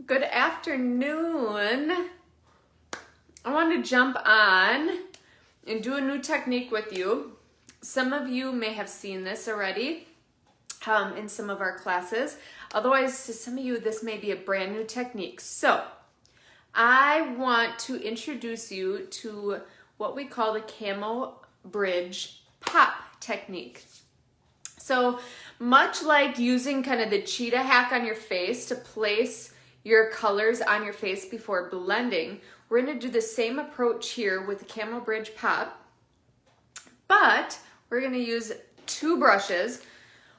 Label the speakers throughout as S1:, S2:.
S1: Good afternoon. I want to jump on and do a new technique with you. Some of you may have seen this already in some of our classes. Otherwise, to some of you, this may be a brand new technique. So I want to introduce you to what we call the Camo Bridge Pop technique. So much like using kind of the cheetah hack on your face to place your colors on your face before blending, we're going to do the same approach here with the Camo Bridge Pop, but we're going to use two brushes,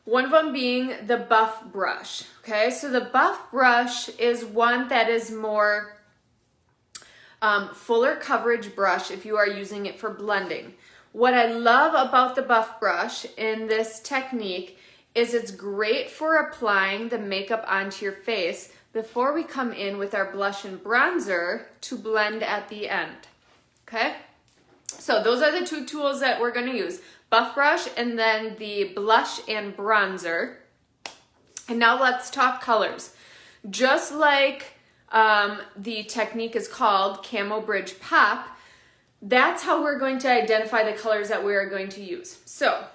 S1: one of them being the buff brush. Okay, so the buff brush is one that is more fuller coverage brush if you are using it for blending. What I love about the buff brush in this technique is it's great for applying the makeup onto your face before we come in with our blush and bronzer to blend at the end. Okay, so those are the two tools that we're going to use, buff brush and then the blush and bronzer. And now let's talk colors. Just like the technique is called Camo Bridge Pop, that's how we're going to identify the colors that we are going to use. So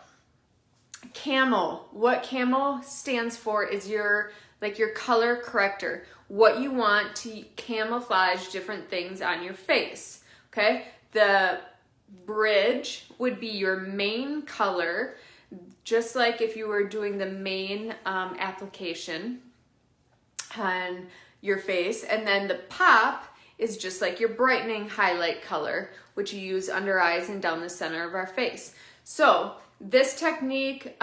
S1: Camo, what Camo stands for is your color corrector, what you want to camouflage different things on your face. Okay, the bridge would be your main color, just like if you were doing the main application on your face, and then the pop is just like your brightening highlight color, which you use under eyes and down the center of our face. So this technique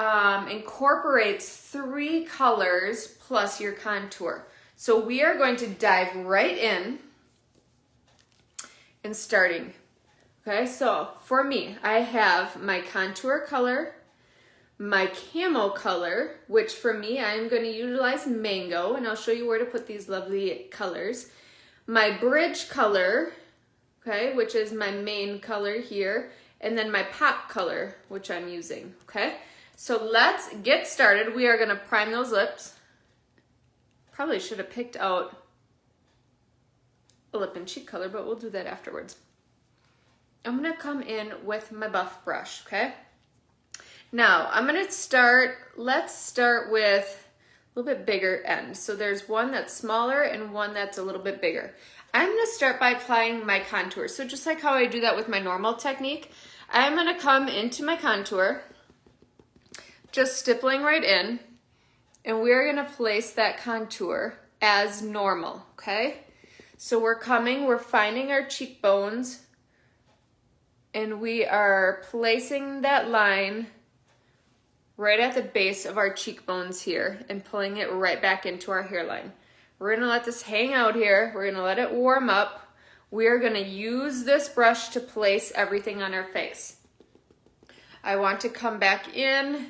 S1: incorporates three colors plus your contour. So we are going to dive right in and starting. Okay, so for me, I have my contour color, my camo color, which for me, I'm going to utilize mango, and I'll show you where to put these lovely colors. My bridge color, okay, which is my main color here, and then my pop color, which I'm using, okay? So let's get started. We are gonna prime those lips. Probably should have picked out a lip and cheek color, but we'll do that afterwards. I'm gonna come in with my buff brush, okay? Now, I'm gonna let's start with a little bit bigger end. So there's one that's smaller and one that's a little bit bigger. I'm gonna start by applying my contour. So just like how I do that with my normal technique, I'm gonna come into my contour, just stippling right in, and we're gonna place that contour as normal, okay? So we're finding our cheekbones, and we are placing that line right at the base of our cheekbones here and pulling it right back into our hairline. We're gonna let this hang out here. We're gonna let it warm up. We are gonna use this brush to place everything on our face. I want to come back in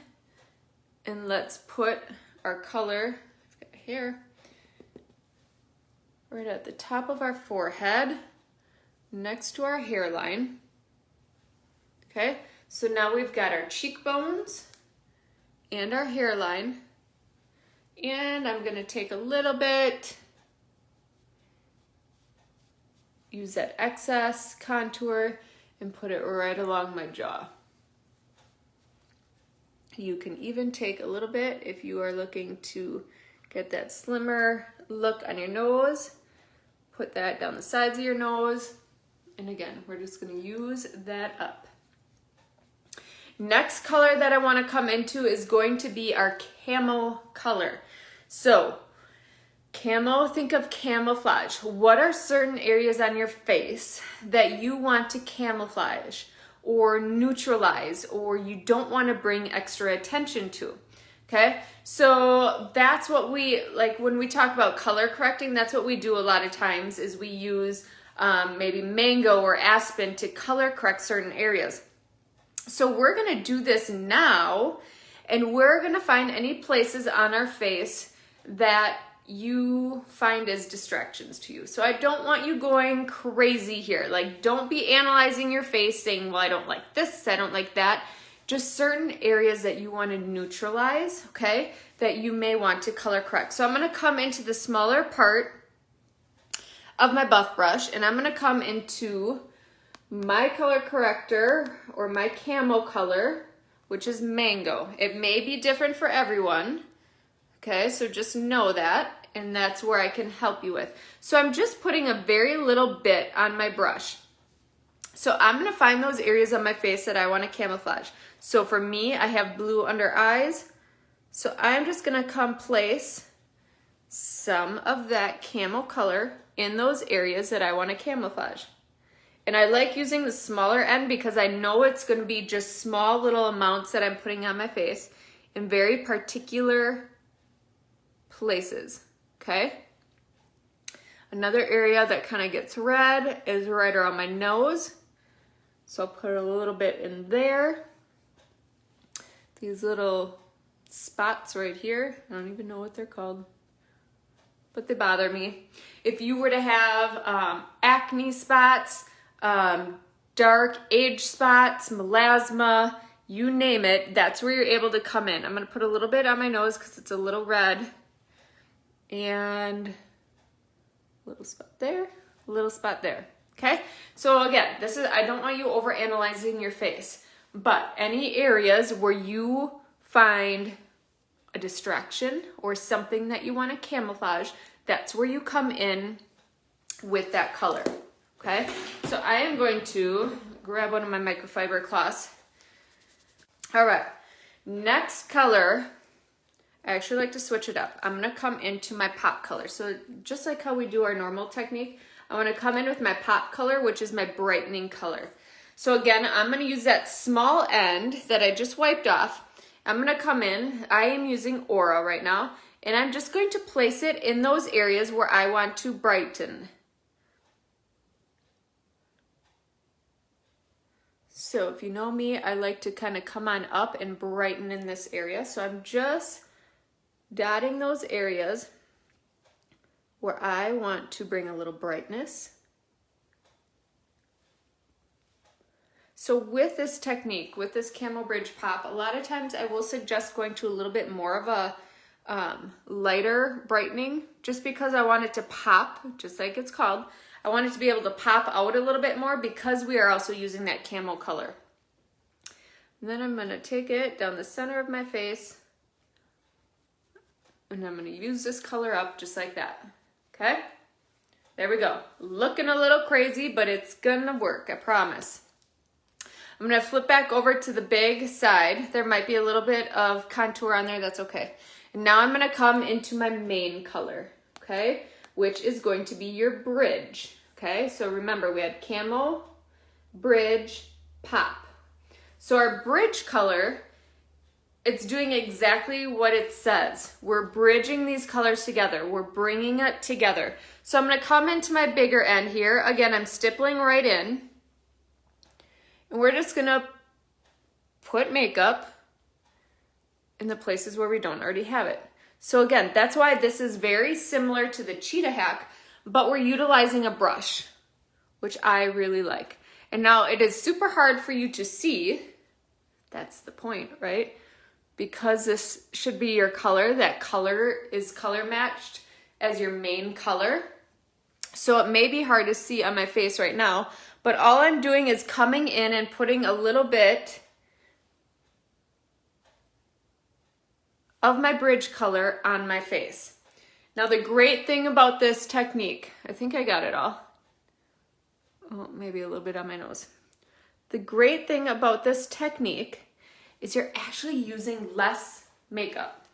S1: and let's put our color here right at the top of our forehead next to our hairline. Okay, so now we've got our cheekbones and our hairline. And I'm gonna take a little bit, use that excess contour and put it right along my jaw. You can even take a little bit if you are looking to get that slimmer look on your nose. Put that down the sides of your nose. And again, we're just gonna use that up. Next color that I wanna come into is going to be our camo color. So, camo, think of camouflage. What are certain areas on your face that you want to camouflage or neutralize, or you don't want to bring extra attention to? Okay, so that's what we, like when we talk about color correcting, that's what we do a lot of times is we use maybe mango or aspen to color correct certain areas. So we're gonna do this now, and we're gonna find any places on our face that you find as distractions to you. So I don't want you going crazy here. Like, don't be analyzing your face saying, well, I don't like this, I don't like that. Just certain areas that you want to neutralize, okay, that you may want to color correct. So I'm going to come into the smaller part of my buff brush, and I'm gonna come into my color corrector, or my Camo color, which is Mango. It may be different for everyone, okay? So just know that, and that's where I can help you with. So I'm just putting a very little bit on my brush. So I'm gonna find those areas on my face that I wanna camouflage. So for me, I have blue under eyes. So I'm just gonna come place some of that Camo color in those areas that I wanna camouflage. And I like using the smaller end because I know it's gonna be just small little amounts that I'm putting on my face in very particular places, okay? Another area that kind of gets red is right around my nose. So I'll put a little bit in there. These little spots right here, I don't even know what they're called, but they bother me. If you were to have acne spots, dark age spots, melasma, you name it, that's where you're able to come in. I'm gonna put a little bit on my nose because it's a little red, and a little spot there, a little spot there, okay? So again, this is, I don't want you over analyzing your face, but any areas where you find a distraction or something that you want to camouflage, that's where you come in with that color, okay? So I am going to grab one of my microfiber cloths. All right, next color, I actually like to switch it up. I'm gonna come into my pop color. So just like how we do our normal technique, I wanna come in with my pop color, which is my brightening color. So again, I'm gonna use that small end that I just wiped off. I'm gonna come in, I am using Aura right now, and I'm just going to place it in those areas where I want to brighten. So if you know me, I like to kind of come on up and brighten in this area. So I'm just dotting those areas where I want to bring a little brightness. So with this technique, with this Camo Bridge Pop, a lot of times I will suggest going to a little bit more of a lighter brightening, just because I want it to pop, just like it's called. I want it to be able to pop out a little bit more because we are also using that Camo color. And then I'm gonna take it down the center of my face, and I'm gonna use this color up just like that, okay? There we go. Looking a little crazy, but it's gonna work, I promise. I'm gonna flip back over to the big side. There might be a little bit of contour on there, that's okay. And now I'm gonna come into my main color, okay? Which is going to be your bridge, okay? So remember, we had Camo, bridge, pop. So our bridge color, it's doing exactly what it says. We're bridging these colors together. We're bringing it together. So I'm gonna come into my bigger end here. Again, I'm stippling right in. And we're just gonna put makeup in the places where we don't already have it. So again, that's why this is very similar to the Cheetah Hack, but we're utilizing a brush, which I really like. And now it is super hard for you to see. That's the point, right? Because this should be your color, that color is color matched as your main color. So it may be hard to see on my face right now, but all I'm doing is coming in and putting a little bit of my bridge color on my face. Now the great thing about this technique, I think I got it all. Oh, maybe a little bit on my nose. The great thing about this technique is you're actually using less makeup.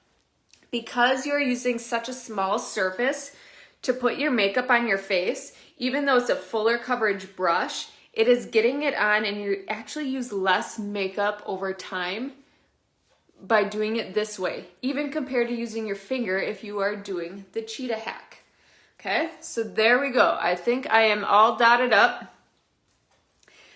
S1: Because you're using such a small surface to put your makeup on your face, even though it's a fuller coverage brush, it is getting it on, and you actually use less makeup over time by doing it this way, even compared to using your finger if you are doing the Cheetah Hack. Okay, so there we go. I think I am all dotted up.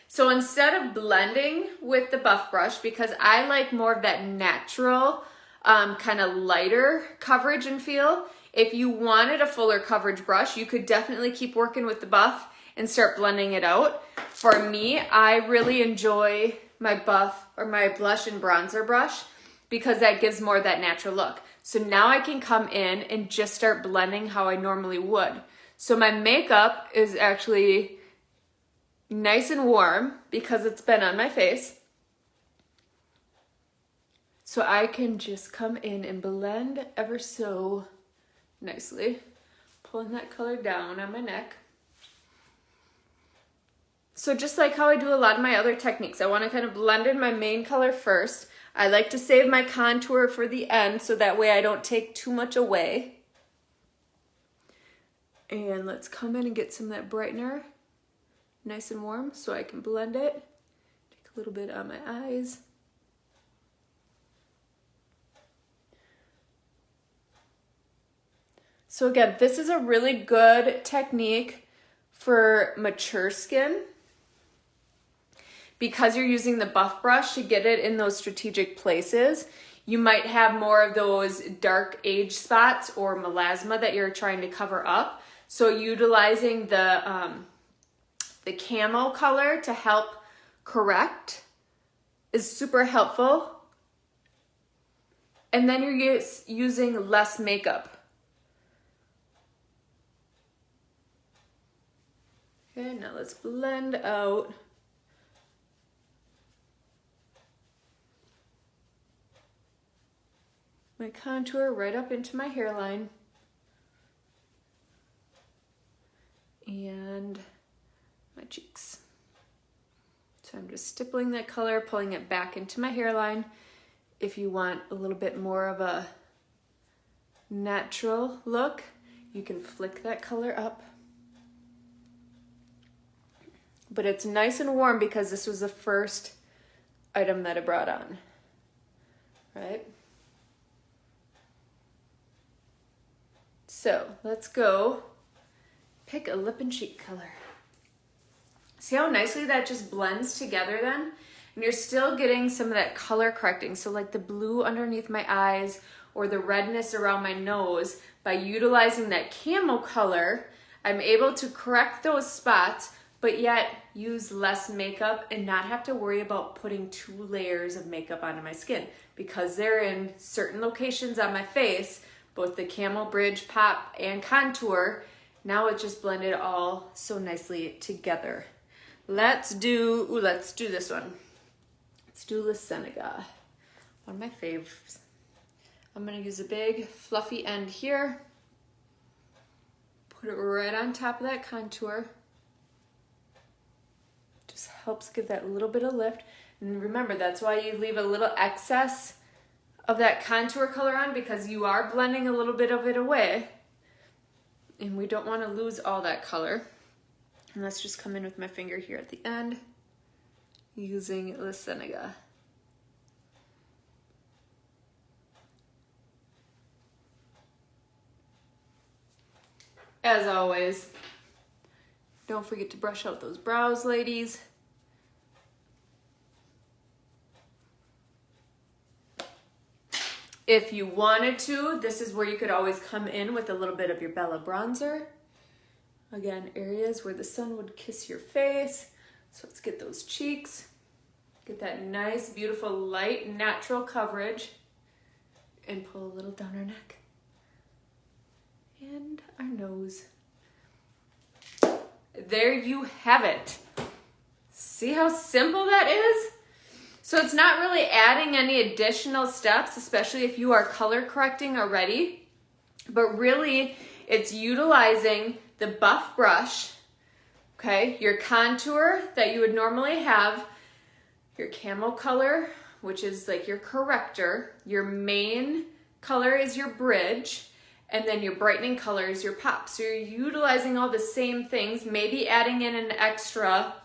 S1: So instead of blending with the buff brush, because I like more of that natural, kind of lighter coverage and feel, if you wanted a fuller coverage brush, you could definitely keep working with the buff and start blending it out. For me, I really enjoy my buff or my blush and bronzer brush because that gives more of that natural look. So now I can come in and just start blending how I normally would. So my makeup is actually nice and warm because it's been on my face. So I can just come in and blend ever so nicely, pulling that color down on my neck. So just like how I do a lot of my other techniques, I want to kind of blend in my main color first. I like to save my contour for the end so that way I don't take too much away. And let's come in and get some of that brightener nice and warm so I can blend it. Take a little bit on my eyes. So again, this is a really good technique for mature skin because you're using the buff brush to get it in those strategic places. You might have more of those dark age spots or melasma that you're trying to cover up. So utilizing the Camo color to help correct is super helpful. And then you're using less makeup. Okay, now let's blend out my contour right up into my hairline and my cheeks. So I'm just stippling that color, pulling it back into my hairline. If you want a little bit more of a natural look, you can flick that color up. But it's nice and warm because this was the first item that I brought on, right? So let's go pick a lip and cheek color. See how nicely that just blends together then? And you're still getting some of that color correcting. So like the blue underneath my eyes or the redness around my nose, by utilizing that Camo color, I'm able to correct those spots but yet use less makeup and not have to worry about putting 2 layers of makeup onto my skin because they're in certain locations on my face, both the Camel Bridge, Pop, and Contour. Now it just blended all so nicely together. Let's do this one. Let's do La Cienega, one of my faves. I'm gonna use a big fluffy end here, put it right on top of that contour. Just helps give that little bit of lift. And remember, that's why you leave a little excess of that contour color on, because you are blending a little bit of it away. And we don't want to lose all that color. And let's just come in with my finger here at the end, using La Cienega. As always, don't forget to brush out those brows, ladies. If you wanted to, this is where you could always come in with a little bit of your Bella bronzer. Again, areas where the sun would kiss your face. So let's get those cheeks. Get that nice, beautiful, light, natural coverage. And pull a little down our neck. And our nose. There you have it. See how simple that is? So it's not really adding any additional steps, especially if you are color correcting already, but really it's utilizing the buff brush, okay, your contour that you would normally have, your Camo color, which is like your corrector, your main color is your bridge, and then your brightening color is your pop. So you're utilizing all the same things, maybe adding in an extra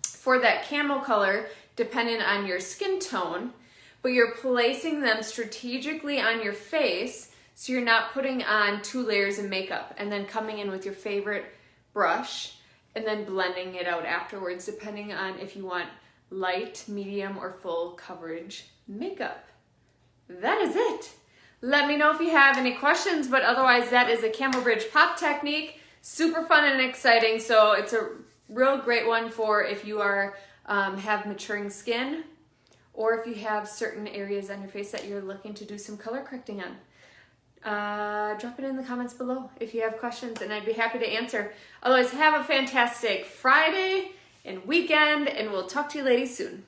S1: for that Camo color, depending on your skin tone, but you're placing them strategically on your face so you're not putting on 2 layers of makeup and then coming in with your favorite brush and then blending it out afterwards, depending on if you want light, medium, or full coverage makeup. That is it. Let me know if you have any questions, but otherwise that is a Camel Bridge Pop technique. Super fun and exciting, so it's a real great one for if you are have maturing skin, or if you have certain areas on your face that you're looking to do some color correcting on. drop it in the comments below if you have questions, and I'd be happy to answer. Otherwise, have a fantastic Friday and weekend, and we'll talk to you ladies soon.